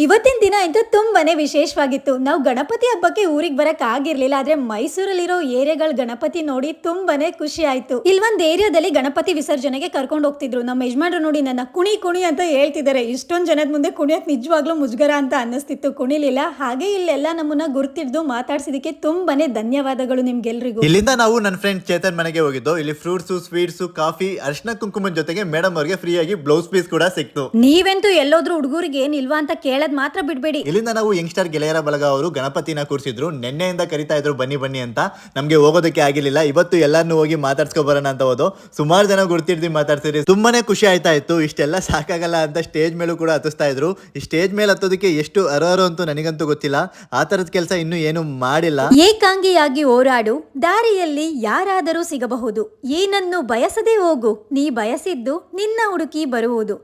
ಇವತ್ತಿನ ದಿನ ಅಂತೂ ತುಂಬಾನೇ ವಿಶೇಷವಾಗಿತ್ತು. ನಾವು ಗಣಪತಿ ಹಬ್ಬಕ್ಕೆ ಊರಿಗೆ ಬರಕ್ ಆಗಿರ್ಲಿಲ್ಲ, ಆದ್ರೆ ಮೈಸೂರಲ್ಲಿರೋ ಏರಿಯಾಗಳ ಗಣಪತಿ ನೋಡಿ ತುಂಬಾನೇ ಖುಷಿ ಆಯ್ತು. ಇಲ್ಲೊಂದ್ ಏರಿಯಾದಲ್ಲಿ ಗಣಪತಿ ವಿಸರ್ಜನೆಗೆ ಕರ್ಕೊಂಡು ಹೋಗ್ತಿದ್ರು. ನಮ್ಮ ಯಜಮಾನ್ರು ನೋಡಿ ನನ್ನ ಕುಣಿ ಕುಣಿ ಅಂತ ಹೇಳ್ತಿದ್ದಾರೆ. ಇಷ್ಟೊಂದ್ ಜನದ ಮುಂದೆ ಕುಣಿಯಕ್ ನಿಜವಾಗ್ಲೂ ಮುಜುಗರ ಅಂತ ಅನ್ನಿಸ್ತಿತ್ತು, ಕುಣಿಲಿಲ್ಲ. ಹಾಗೆ ಇಲ್ಲೆಲ್ಲ ನಮ್ಮನ್ನ ಗುರ್ತಿಡ್ದು ಮಾತಾಡ್ಸಿದಕ್ಕೆ ತುಂಬಾನೇ ಧನ್ಯವಾದಗಳು ನಿಮ್ಗೆಲ್ರಿಗೂ. ಇಲ್ಲಿಂದ ನಾವು ನನ್ನ ಫ್ರೆಂಡ್ ಚೇತನ್ ಮನೆಗೆ ಹೋಗಿದ್ದು. ಇಲ್ಲಿ ಫ್ರೂಟ್ಸ್, ಸ್ವೀಟ್ಸ್, ಕಾಫಿ, ಅರ್ಶನ ಕುಂಕುಮದ ಜೊತೆಗೆ ಮೇಡಮ್ ಅವರಿಗೆ ಫ್ರೀ ಆಗಿ ಬ್ಲೌಸ್ ಪೀಸ್ ಕೂಡ ಸಿಕ್ತು. ನೀವಂತೂ ಎಲ್ಲೋದ್ರು ಹುಡುಗರಿಗೆ ಏನಿಲ್ವಾ ಅಂತ ಕೇಳದ್ ಮಾತ್ರ ಬಿಡ್ಬೇಡಿ. ಇಲ್ಲಿಂದ ನಾವು ಯಂಗ್ಸ್ಟರ್ ಗೆಳೆಯರ ಬಳಗ ಅವರು ಗಣಪತಿನ ಕೂರಿಸಿದ್ರು. ನೆನ್ನೆಯಿಂದ ಕರಿತಾ ಇದ್ರು ಬನ್ನಿ ಬನ್ನಿ ಅಂತ. ನಮ್ಗೆ ಹೋಗೋದಕ್ಕೆ ಆಗಿರ್ಲಿಲ್ಲ. ಇವತ್ತು ಎಲ್ಲಾರನ್ನೂ ಹೋಗಿ ಮಾತಾಡ್ಸ್ಕೊ ಬರೋಣ ಅಂತ ಹೋದು. ಸುಮಾರು ಜನ ಗುರ್ತಿಡ್ದು ಮಾತಾಡ್ತಿದ್ರಿ. ತುಂಬಾನೇ ಖುಷಿ ಆಯ್ತಾ ಇತ್ತು. ಇಷ್ಟೆಲ್ಲ ಸಾಕಾಗಲ್ಲ ಅಂತ ಸ್ಟೇಜ್ ಮೇಲೂ ಕೂಡ ಹತ್ತಿಸ್ತಾ ಇದ್ರು. ಈ ಸ್ಟೇಜ್ ಮೇಲೆ ಹತ್ತೋದಕ್ಕೆ ಎಷ್ಟು ಅರ್ಹರು ಅಂತೂ ನನಗಂತೂ ಗೊತ್ತಿಲ್ಲ. ಆ ತರದ ಕೆಲಸ ಇನ್ನೂ ಏನು ಮಾಡಿಲ್ಲ. ಏಕಾಂಗಿಯಾಗಿ ಹೋರಾಡು, ದಾರಿಯಲ್ಲಿ ಯಾರಾದರೂ ಸಿಗಬಹುದು. ಏನನ್ನು ಬಯಸದೆ ಹೋಗು, ನೀ ಬಯಸಿದ್ದು ನಿನ್ನ ಹುಡುಕಿ ಬರುವುದು.